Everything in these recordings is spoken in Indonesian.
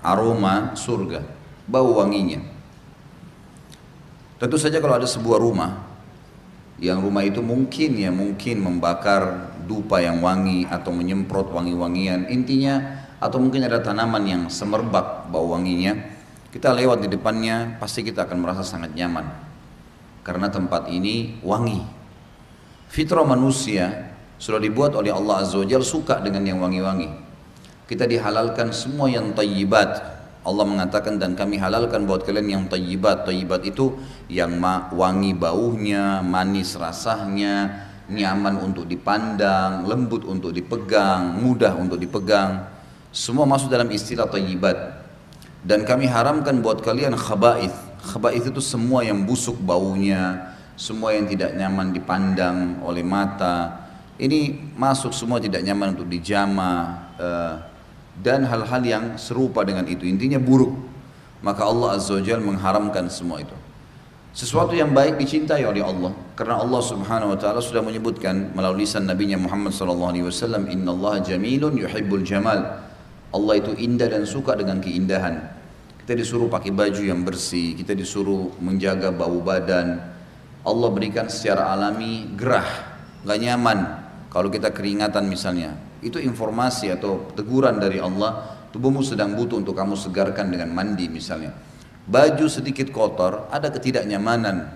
aroma surga, bau wanginya. Tentu saja kalau ada sebuah rumah, yang rumah itu mungkin membakar dupa yang wangi atau menyemprot wangi-wangian, intinya atau mungkin ada tanaman yang semerbak bau wanginya, kita lewat di depannya pasti kita akan merasa sangat nyaman karena tempat ini wangi. Fitrah manusia sudah dibuat oleh Allah Azza wa Jalla suka dengan yang wangi-wangi. Kita dihalalkan semua yang thayyibat. Allah mengatakan dan kami halalkan buat kalian yang thayyibat. Thayyibat itu yang wangi baunya, manis rasanya, nyaman untuk dipandang, lembut untuk dipegang, mudah untuk dipegang. Semua masuk dalam istilah thayyibat. Dan kami haramkan buat kalian khaba'ith. Khaba'ith itu semua yang busuk baunya, semua yang tidak nyaman dipandang oleh mata. Ini masuk semua tidak nyaman untuk dijama dan hal-hal yang serupa dengan itu. Intinya buruk. Maka Allah Azza wa Jalla mengharamkan semua itu. Sesuatu yang baik dicintai oleh Allah karena Allah Subhanahu wa taala sudah menyebutkan melalui lisan Nabi Muhammad sallallahu alaihi wasallam, "Innallaha jamilun yuhibbul jamal." Allah itu indah dan suka dengan keindahan. Kita disuruh pakai baju yang bersih, kita disuruh menjaga bau badan. Allah berikan secara alami gerah, nggak nyaman kalau kita keringatan misalnya. Itu informasi atau teguran dari Allah, tubuhmu sedang butuh untuk kamu segarkan dengan mandi misalnya. Baju sedikit kotor, ada ketidaknyamanan.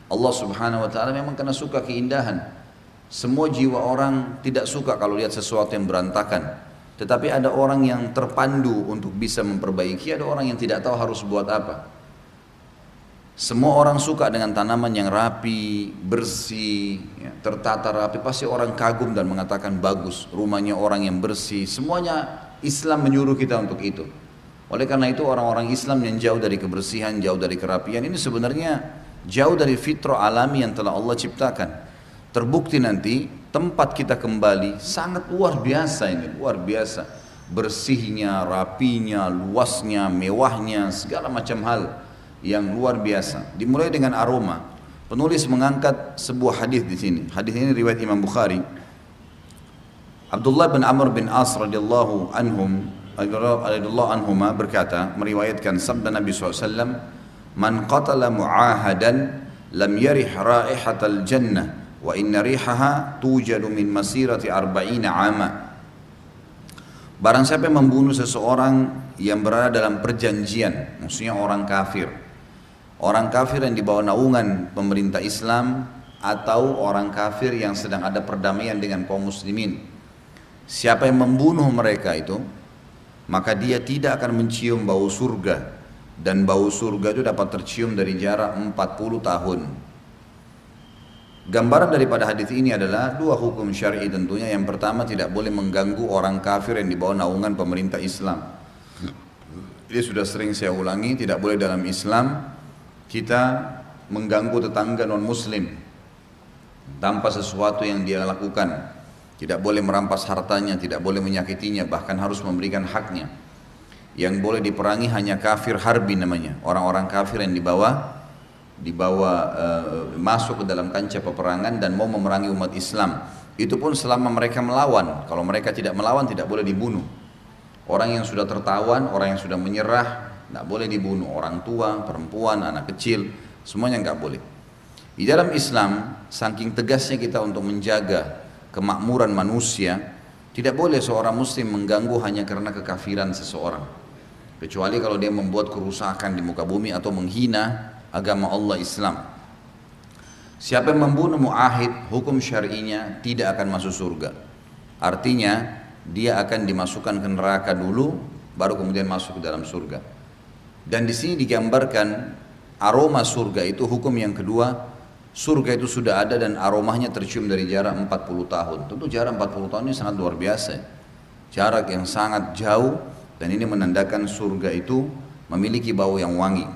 Allah Subhanahu wa taala memang karena suka keindahan. Semua jiwa orang tidak suka kalau lihat sesuatu yang berantakan. Tetapi ada orang yang terpandu untuk bisa memperbaiki, ada orang yang tidak tahu harus buat apa. Semua orang suka dengan tanaman yang rapi, bersih, ya, tertata rapi. Pasti orang kagum dan mengatakan bagus. Rumahnya orang yang bersih. Semuanya Islam menyuruh kita untuk itu. Oleh karena itu orang-orang Islam yang jauh dari kebersihan, jauh dari kerapian, ini sebenarnya jauh dari fitrah alami yang telah Allah ciptakan. Terbukti nanti tempat kita kembali sangat luar biasa ini, luar biasa. Bersihnya, rapinya, luasnya, mewahnya, segala macam hal yang luar biasa. Dimulai dengan aroma. Penulis mengangkat sebuah hadis di sini. Hadis ini riwayat Imam Bukhari. Abdullah bin Amr bin As radhiyallahu anhuma berkata, meriwayatkan sabda Nabi SAW, "Man qatala mu'ahadan lam yarih raihatal jannah wa inna rihaha tujadu min masirati arba'ina 'ama." Barang siapa yang membunuh seseorang yang berada dalam perjanjian, maksudnya orang kafir. Orang kafir yang di bawah naungan pemerintah Islam atau orang kafir yang sedang ada perdamaian dengan kaum muslimin. Siapa yang membunuh mereka itu, maka dia tidak akan mencium bau surga. Dan bau surga itu dapat tercium dari jarak 40 tahun. Gambaran daripada hadis ini adalah dua hukum syar'i tentunya. Yang pertama, tidak boleh mengganggu orang kafir yang di bawah naungan pemerintah Islam. Ini sudah sering saya ulangi, tidak boleh dalam Islam kita mengganggu tetangga non muslim tanpa sesuatu yang dia lakukan. Tidak boleh merampas hartanya, tidak boleh menyakitinya, bahkan harus memberikan haknya. Yang boleh diperangi hanya kafir harbi namanya, orang-orang kafir yang dibawa masuk ke dalam kancah peperangan dan mau memerangi umat Islam. Itu pun selama mereka melawan. Kalau mereka tidak melawan tidak boleh dibunuh. Orang yang sudah tertawan, orang yang sudah menyerah, tidak boleh dibunuh. Orang tua, perempuan, anak kecil, semuanya nggak boleh. Di dalam Islam, saking tegasnya kita untuk menjaga kemakmuran manusia, tidak boleh seorang muslim mengganggu hanya karena kekafiran seseorang. Kecuali kalau dia membuat kerusakan di muka bumi atau menghina agama Allah Islam. Siapa yang membunuh mu'ahid, hukum syar'inya tidak akan masuk surga. Artinya, dia akan dimasukkan ke neraka dulu, baru kemudian masuk ke dalam surga. Dan di sini digambarkan aroma surga itu hukum yang kedua. Surga itu sudah ada dan aromanya tercium dari jarak 40 tahun. Tentu jarak 40 tahun ini sangat luar biasa. Jarak yang sangat jauh dan ini menandakan surga itu memiliki bau yang wangi.